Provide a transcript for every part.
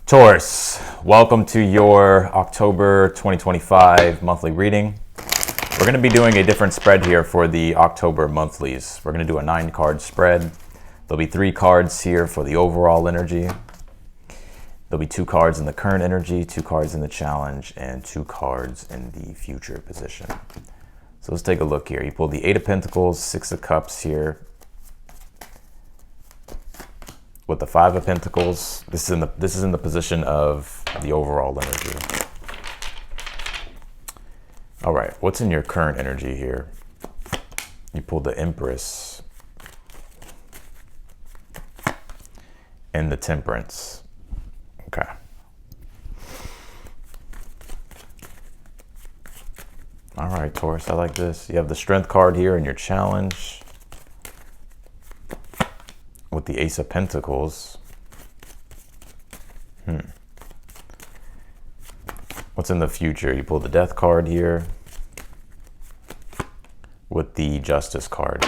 Taurus, welcome to your October 2025 monthly reading. We're going to be doing a different spread here for the October monthlies. We're going to do a 9-card spread. There'll be 3 cards here for the overall energy. There'll be 2 cards in the current energy, 2 cards in the challenge, and 2 cards in the future position. So let's take a look here. You pull the 8 of Pentacles, 6 of Cups here, with the 5 of Pentacles. This is in the position of the overall energy. All right, what's in your current energy here? You pulled the Empress and the Temperance. Okay. All right, Taurus, I like this. You have the Strength card here in your challenge, with the Ace of Pentacles. What's in the future? You pull the Death card here with the Justice card.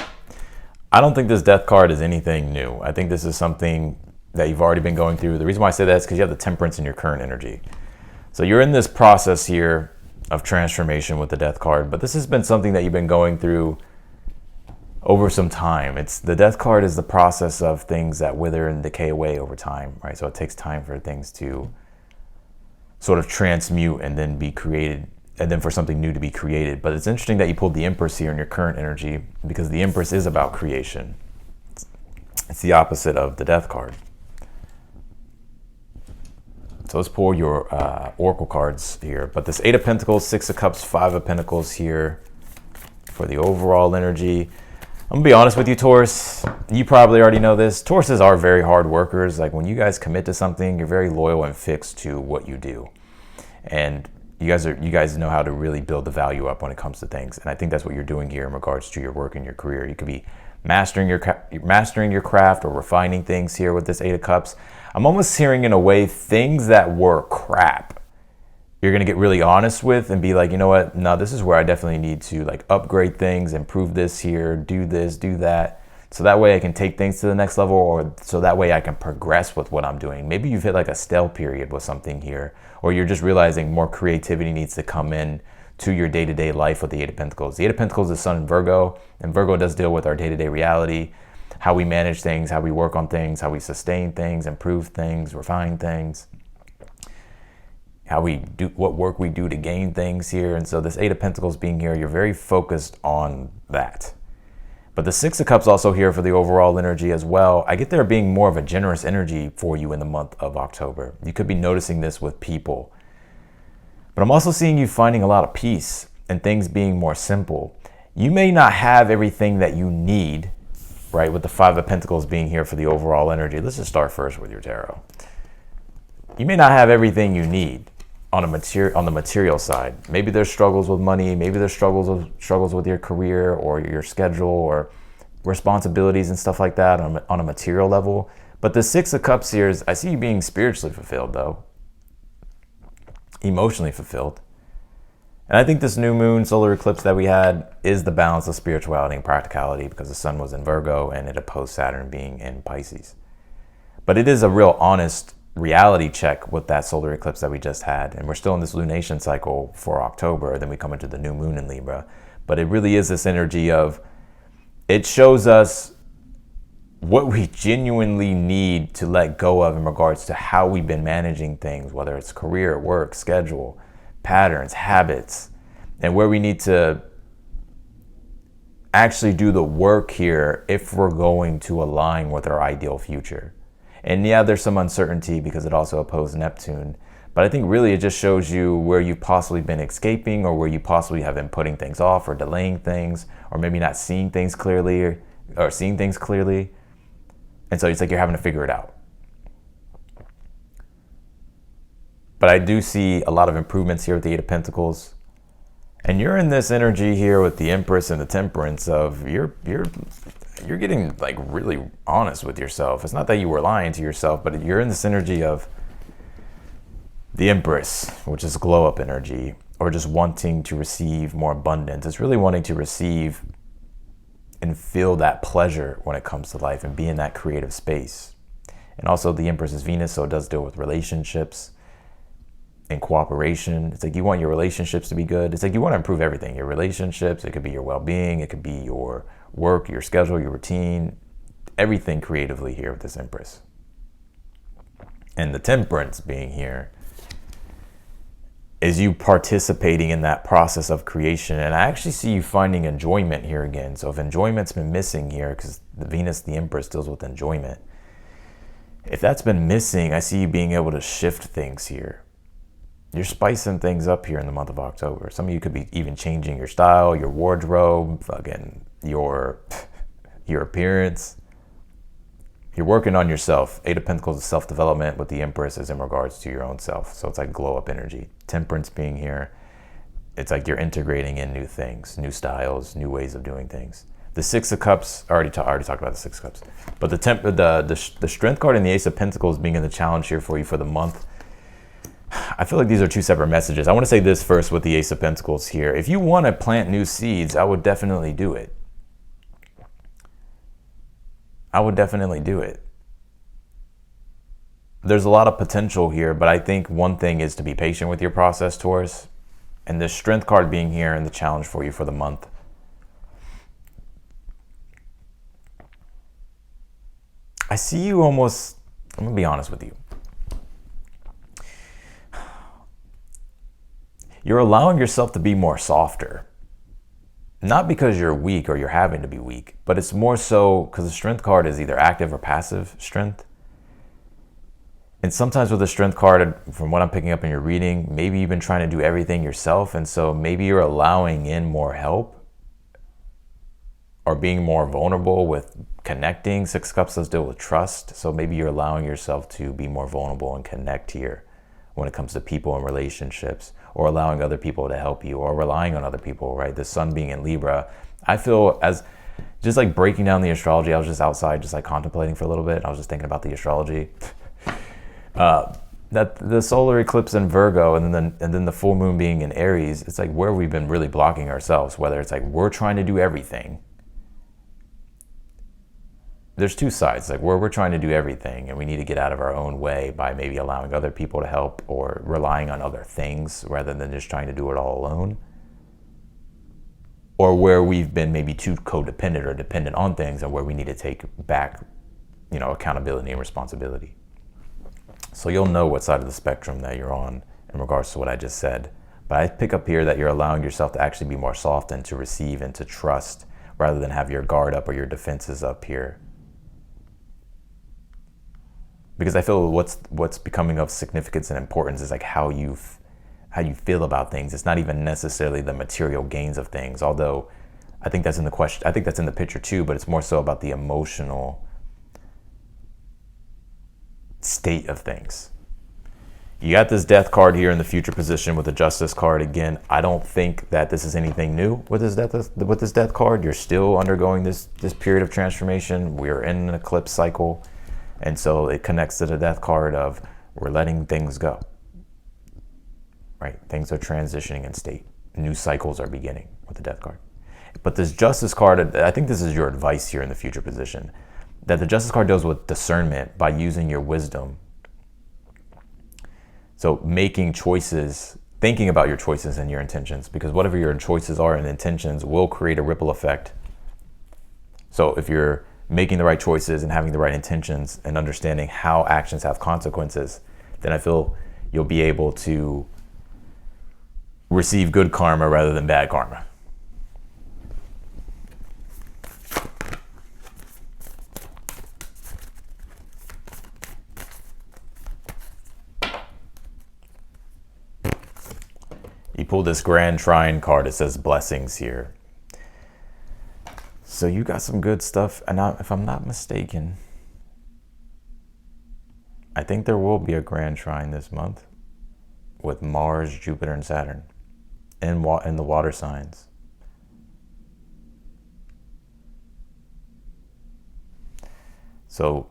I don't think this Death card is anything new. I think this is something that you've already been going through. The reason why I say that is because you have the Temperance in your current energy. So you're in this process here of transformation with the Death card, but this has been something that you've been going through over some time. The Death card is the process of things that wither and decay away over time, right? So it takes time for things to sort of transmute and then be created, and then for something new to be created. But it's interesting that you pulled the Empress here in your current energy, because the Empress is about creation. It's the opposite of the Death card. So let's pull your Oracle cards here. But this 8 of Pentacles, 6 of Cups, 5 of Pentacles here for the overall energy. I'm gonna be honest with you, Taurus. You probably already know this. Tauruses are very hard workers. Like when you guys commit to something, you're very loyal and fixed to what you do. And you guys know how to really build the value up when it comes to things. And I think that's what you're doing here in regards to your work and your career. You could be mastering your craft or refining things here with this 8 of Cups. I'm almost hearing, in a way, things that were crap, you're going to get really honest with and be like, you know what? No, this is where I definitely need to like upgrade things, improve this here, do this, do that. So that way I can take things to the next level, or so that way I can progress with what I'm doing. Maybe you've hit like a stale period with something here, or you're just realizing more creativity needs to come in to your day-to-day life with the 8 of Pentacles. The 8 of Pentacles is Sun in Virgo, and Virgo does deal with our day-to-day reality, how we manage things, how we work on things, how we sustain things, improve things, refine things, how we do, what work we do to gain things here. And so this 8 of Pentacles being here, you're very focused on that. But the 6 of Cups also here for the overall energy as well. I get there being more of a generous energy for you in the month of October. You could be noticing this with people. But I'm also seeing you finding a lot of peace and things being more simple. You may not have everything that you need, right, with the 5 of Pentacles being here for the overall energy. Let's just start first with your tarot. You may not have everything you need on the material side. Maybe there's struggles with money, maybe there's struggles with your career or your schedule or responsibilities and stuff like that on a material level. But the 6 of Cups here is, I see you being spiritually fulfilled though, emotionally fulfilled. And I think this new moon solar eclipse that we had is the balance of spirituality and practicality, because the sun was in Virgo and it opposed Saturn being in Pisces. But it is a real honest reality check with that solar eclipse that we just had. And we're still in this lunation cycle for October. Then we come into the new moon in Libra. But it really is this energy of, it shows us what we genuinely need to let go of in regards to how we've been managing things, whether it's career, work, schedule, patterns, habits, and where we need to actually do the work here if we're going to align with our ideal future. And yeah, there's some uncertainty because it also opposed Neptune. But I think really it just shows you where you've possibly been escaping, or where you possibly have been putting things off or delaying things, or maybe not seeing things clearly, or seeing things clearly. And so it's like you're having to figure it out. But I do see a lot of improvements here with the 8 of Pentacles. And you're in this energy here with the Empress and the Temperance of you're getting like really honest with yourself. It's not that you were lying to yourself, but you're in this energy of the Empress, which is glow up energy, or just wanting to receive more abundance. It's really wanting to receive and feel that pleasure when it comes to life and be in that creative space. And also the Empress is Venus, so it does deal with relationships and cooperation. It's like you want your relationships to be good. It's like you want to improve everything. Your relationships, it could be your well-being, it could be your work, your schedule, your routine, everything creatively here with this Empress. And the Temperance being here is you participating in that process of creation. And I actually see you finding enjoyment here again. So if enjoyment's been missing here, because the Venus, the Empress, deals with enjoyment. If that's been missing, I see you being able to shift things here. You're spicing things up here in the month of October. Some of you could be even changing your style, your wardrobe, fucking your appearance. You're working on yourself. Eight of Pentacles is self-development, but the Empress is in regards to your own self. So it's like glow-up energy. Temperance being here, it's like you're integrating in new things, new styles, new ways of doing things. The Six of Cups, I already talked about the Six of Cups. But the Strength card and the Ace of Pentacles being in the challenge here for you for the month, I feel like these are two separate messages. I want to say this first with the Ace of Pentacles here. If you want to plant new seeds, I would definitely do it. I would definitely do it. There's a lot of potential here, but I think one thing is to be patient with your process, Taurus. And the Strength card being here in the challenge for you for the month. I see you almost, I'm going to be honest with you. You're allowing yourself to be more softer. Not because you're weak or you're having to be weak, but it's more so because the Strength card is either active or passive strength. And sometimes with the Strength card, from what I'm picking up in your reading, maybe you've been trying to do everything yourself. And so maybe you're allowing in more help or being more vulnerable with connecting. Six Cups does deal with trust. So maybe you're allowing yourself to be more vulnerable and connect here when it comes to people and relationships, or allowing other people to help you, or relying on other people, right? The Sun being in Libra. I feel as just like breaking down the astrology, I was just outside just like contemplating for a little bit. I was just thinking about the astrology. That the solar eclipse in Virgo and then the full moon being in Aries, it's like where we've been really blocking ourselves, whether it's like we're trying to do everything. There's two sides, like where we're trying to do everything and we need to get out of our own way by maybe allowing other people to help or relying on other things rather than just trying to do it all alone. Or where we've been maybe too codependent or dependent on things and where we need to take back, accountability and responsibility. So you'll know what side of the spectrum that you're on in regards to what I just said. But I pick up here that you're allowing yourself to actually be more soft and to receive and to trust rather than have your guard up or your defenses up here. Because I feel what's becoming of significance and importance is like how you feel about things. It's not even necessarily the material gains of things, although I think that's in the question. I think that's in the picture too, but it's more so about the emotional state of things. You got this Death card here in the future position with the Justice card. Again, I don't think that this is anything new with this Death card. You're still undergoing this period of transformation. We're in an eclipse cycle. And so it connects to the Death card of we're letting things go, right? Things are transitioning in state. New cycles are beginning with the Death card. But this Justice card, I think this is your advice here in the future position, that the Justice card deals with discernment by using your wisdom. So making choices, thinking about your choices and your intentions, because whatever your choices are and intentions will create a ripple effect. So if you're making the right choices and having the right intentions and understanding how actions have consequences, then I feel you'll be able to receive good karma rather than bad karma. You pull this Grand Trine card. It says blessings here. So you got some good stuff, and if I'm not mistaken, I think there will be a Grand Trine this month with Mars, Jupiter, and Saturn in the water signs. So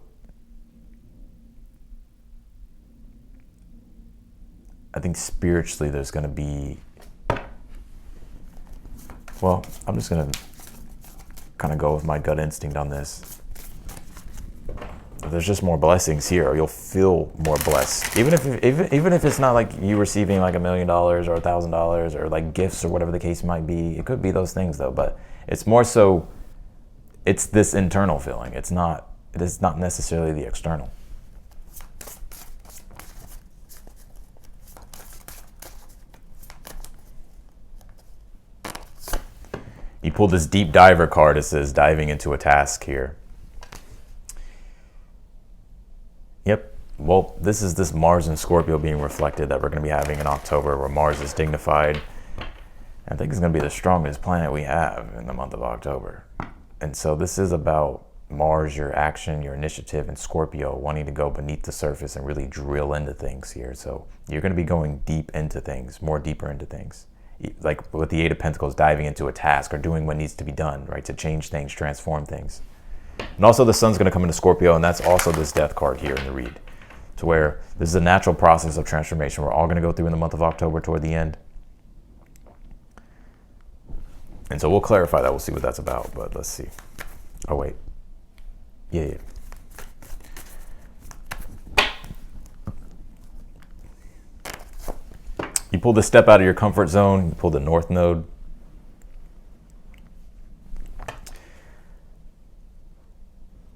I think spiritually there's going to be, well, I'm just going to kind of go with my gut instinct on this. there's just more blessings here. You'll feel more blessed, even if it's not like you receiving like $1 million or $1,000 or like gifts or whatever the case might be. It could be those things though, but it's more so. It's this internal feeling. It is not necessarily the external. You pull this deep diver card. It says diving into a task here. Yep. Well, this is this Mars and Scorpio being reflected that we're going to be having in October, where Mars is dignified. I think it's going to be the strongest planet we have in the month of October. And so this is about Mars, your action, your initiative, and Scorpio wanting to go beneath the surface and really drill into things here. So you're going to be going deep into things, more deeper into things. Like with the Eight of Pentacles, diving into a task or doing what needs to be done, right? To change things, transform things. And also the sun's going to come into Scorpio, and that's also this death card here in the read, to where this is a natural process of transformation we're all going to go through in the month of October toward the end. And so we'll clarify that. We'll see what that's about, but let's see. Oh, wait. Yeah. You pull the step out of your comfort zone. You pull the North Node.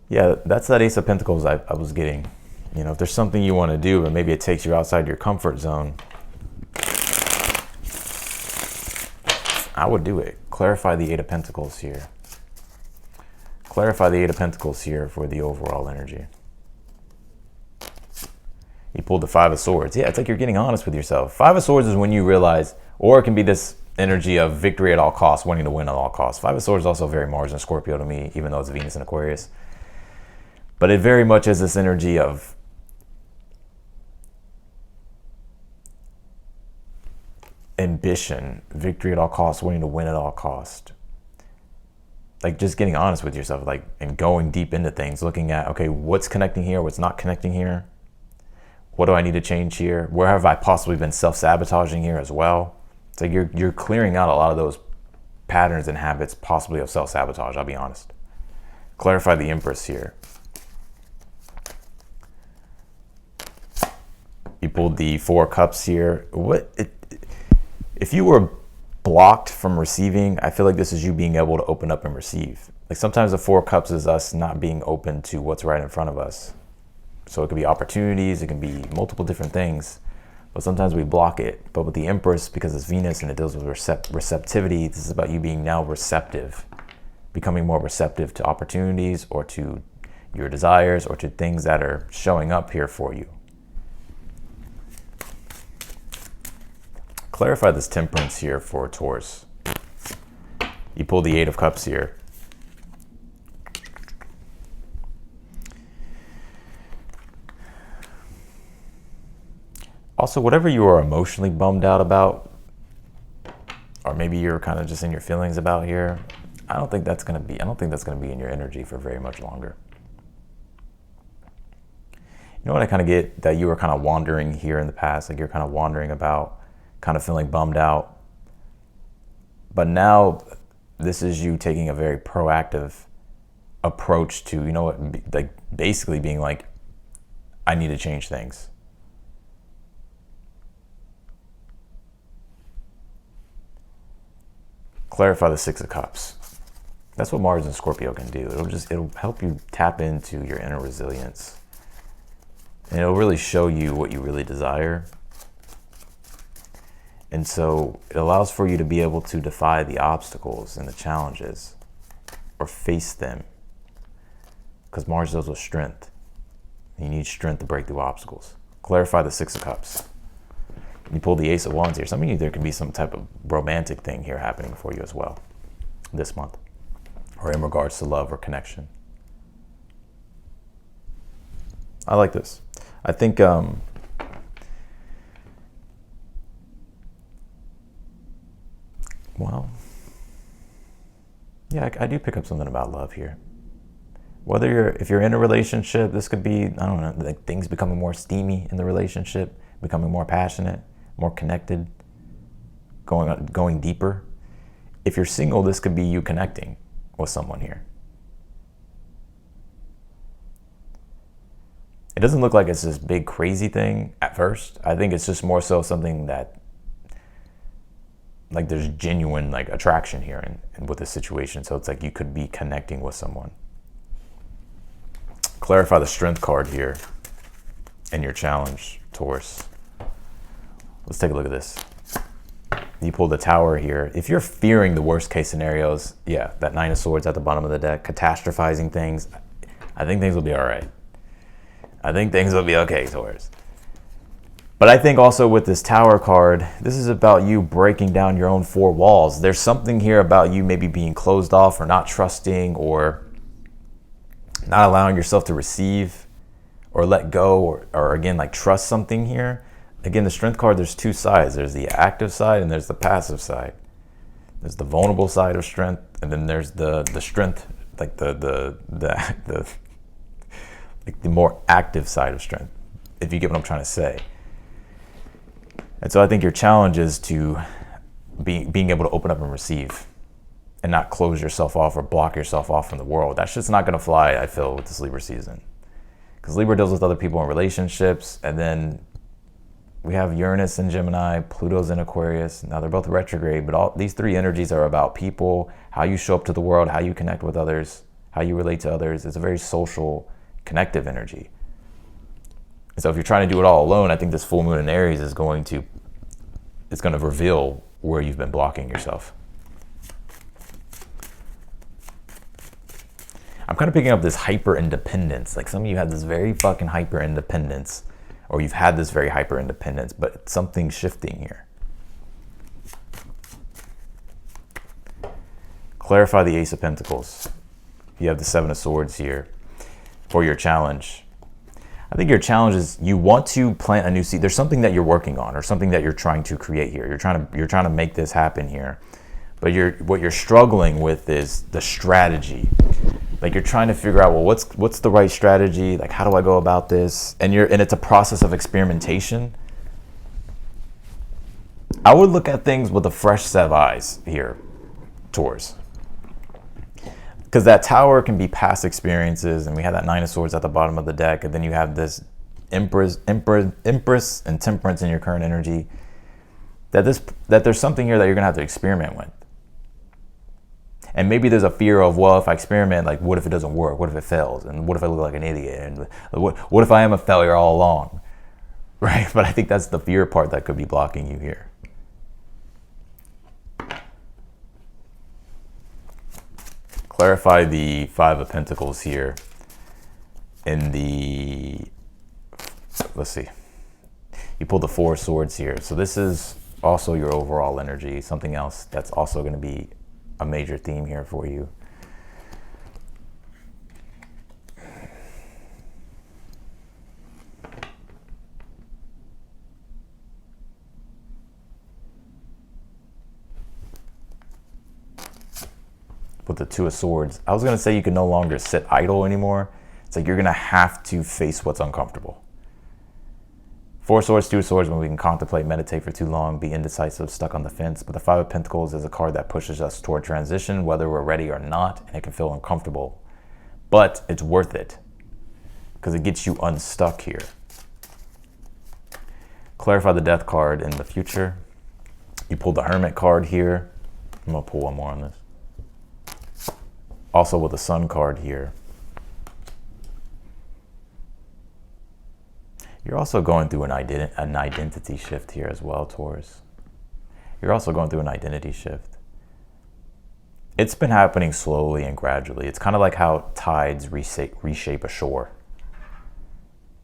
Yeah, that's that Ace of Pentacles I was getting. You know, if there's something you want to do, but maybe it takes you outside your comfort zone, I would do it. Clarify the Eight of Pentacles here. Clarify the Eight of Pentacles here for the overall energy. You pulled the Five of Swords. Yeah, it's like you're getting honest with yourself. Five of Swords is when you realize, or it can be this energy of victory at all costs, wanting to win at all costs. Five of Swords is also very Mars and Scorpio to me, even though it's Venus and Aquarius. But it very much is this energy of ambition, victory at all costs, wanting to win at all costs. Like just getting honest with yourself, like, and going deep into things, looking at, okay, what's connecting here, what's not connecting here, what do I need to change here, where have I possibly been self-sabotaging here as well. It's like you're clearing out a lot of those patterns and habits possibly of self-sabotage, I'll be honest. Clarify the Empress here. You pulled the Four of Cups here. If you were blocked from receiving, I feel like this is you being able to open up and receive. Like sometimes the Four of Cups is us not being open to what's right in front of us. So it could be opportunities, it can be multiple different things, but sometimes we block it. But with the Empress, because it's Venus and it deals with receptivity, this is about you being now receptive, becoming more receptive to opportunities or to your desires or to things that are showing up here for you. Clarify this Temperance here for Taurus. You pull the Eight of Cups here. Also, whatever you are emotionally bummed out about, or maybe you're kind of just in your feelings about here, I don't think that's going to be in your energy for very much longer. You know what I kind of get? That you were kind of wandering here in the past, like you're kind of wandering about, kind of feeling bummed out. But now this is you taking a very proactive approach to, you know what, like basically being like, I need to change things. Clarify the Six of Cups. That's what Mars and Scorpio can do. It'll help you tap into your inner resilience. And it'll really show you what you really desire. And so it allows for you to be able to defy the obstacles and the challenges or face them. Because Mars deals with strength. You need strength to break through obstacles. Clarify the Six of Cups. You pull the Ace of Wands here. Some of you, there can be some type of romantic thing here happening for you as well this month, or in regards to love or connection. I like this. I think well, yeah, I do pick up something about love here. If you're in a relationship, this could be, I don't know, like things becoming more steamy in the relationship, becoming more passionate, more connected, going deeper. If you're single, this could be you connecting with someone here. It doesn't look like it's this big crazy thing at first. I think it's just more so something that, like, there's genuine like attraction here and with this situation. So it's like you could be connecting with someone. Clarify the strength card here in your challenge, Taurus. Let's take a look at this. You pulled the Tower here. If you're fearing the worst case scenarios, yeah, that Nine of Swords at the bottom of the deck, catastrophizing things, I think things will be all right. I think things will be okay, Taurus. But I think also with this Tower card, this is about you breaking down your own four walls. There's something here about you maybe being closed off or not trusting or not allowing yourself to receive or let go or again, like trust something here. Again, the Strength card, there's two sides. There's the active side and there's the passive side. There's the vulnerable side of strength, and then there's the strength, like the like the more active side of strength, if you get what I'm trying to say. And so I think your challenge is to being able to open up and receive and not close yourself off or block yourself off from the world. That's just not going to fly, I feel, with this Libra season. Because Libra deals with other people in relationships, and then we have Uranus in Gemini, Pluto's in Aquarius. Now they're both retrograde, but all these three energies are about people, how you show up to the world, how you connect with others, how you relate to others. It's a very social, connective energy. So if you're trying to do it all alone, I think this full moon in Aries is going to reveal where you've been blocking yourself. I'm kind of picking up this hyper independence. Like some of you had this very fucking hyper independence, or you've had this very hyper independence, but something's shifting here. Clarify the Ace of Pentacles. You have the Seven of Swords here for your challenge. I think your challenge is you want to plant a new seed. There's something that you're working on or something that you're trying to create here. You're trying to make this happen here. But what you're struggling with is the strategy. Like you're trying to figure out, well, what's the right strategy? Like, how do I go about this? And it's a process of experimentation. I would look at things with a fresh set of eyes here, Taurus. Because that Tower can be past experiences, and we have that Nine of Swords at the bottom of the deck, and then you have this Empress and Temperance in your current energy. That there's something here that you're gonna have to experiment with. And maybe there's a fear of, well, if I experiment, like, what if it doesn't work? What if it fails? And what if I look like an idiot? And what if I am a failure all along? Right? But I think that's the fear part that could be blocking you here. Clarify the Five of Pentacles here in the, let's see. You pulled the Four of Swords here. So this is also your overall energy, something else that's also going to be a major theme here for you. With the Two of Swords, I was going to say you can no longer sit idle anymore. It's like you're going to have to face what's uncomfortable. Four of Swords, Two of Swords, when we can contemplate, meditate for too long, be indecisive, stuck on the fence. But the Five of Pentacles is a card that pushes us toward transition, whether we're ready or not, and it can feel uncomfortable. But it's worth it, because it gets you unstuck here. Clarify the Death card in the future. You pulled the Hermit card here. I'm going to pull one more on this. Also with the Sun card here. You're also going through an identity shift here as well, Taurus. You're also going through an identity shift. It's been happening slowly and gradually. It's kind of like how tides reshape a shore.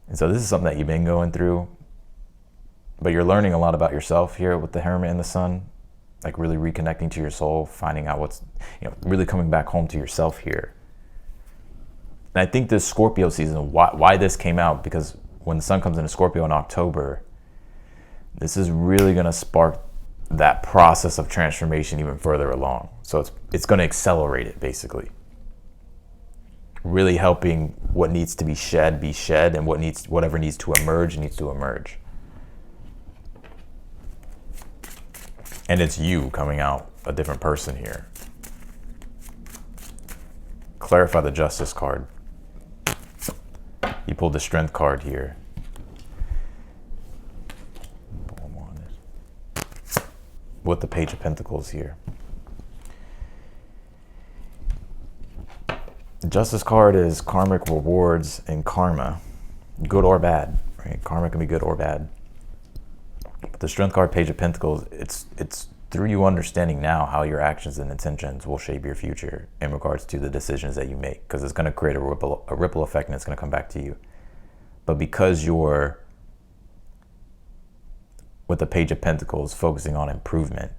And so this is something that you've been going through, but you're learning a lot about yourself here with the Hermit and the Sun. Like really reconnecting to your soul, finding out what's, really coming back home to yourself here. And I think this Scorpio season, why this came out, because when the Sun comes into Scorpio in October, this is really going to spark that process of transformation even further along. So it's going to accelerate it, basically. Really helping what needs to be shed, and whatever needs to emerge, needs to emerge. And it's you coming out a different person here. Clarify the Justice card. You pulled the Strength card here. With the Page of Pentacles here. The Justice card is karmic rewards and karma, good or bad, right? Karma can be good or bad. But the Strength card, Page of Pentacles, it's through you understanding now how your actions and intentions will shape your future in regards to the decisions that you make, because it's going to create a ripple effect and it's going to come back to you. But because you're, with the Page of Pentacles, focusing on improvement,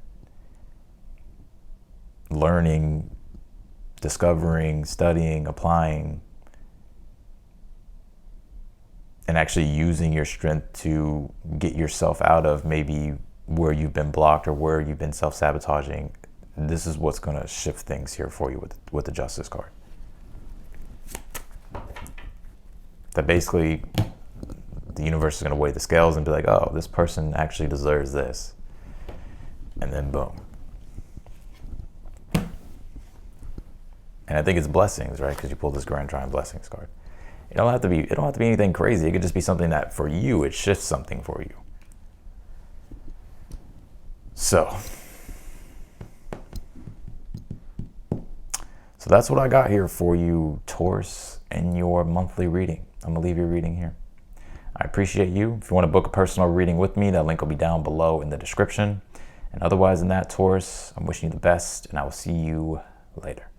learning, discovering, studying, applying, and actually using your strength to get yourself out of maybe where you've been blocked or where you've been self-sabotaging, this is what's going to shift things here for you with the Justice card. That basically the universe is going to weigh the scales and be like, oh, this person actually deserves this. And then boom. And I think it's blessings, right? Because you pulled this Grand Trine Blessings card. It don't have to be anything crazy. It could just be something that for you, it shifts something for you. So that's what I got here for you, Taurus, in your monthly reading. I'm gonna leave your reading here. I appreciate you. If you want to book a personal reading with me, that link will be down below in the description. And otherwise than that, Taurus, I'm wishing you the best, and I will see you later.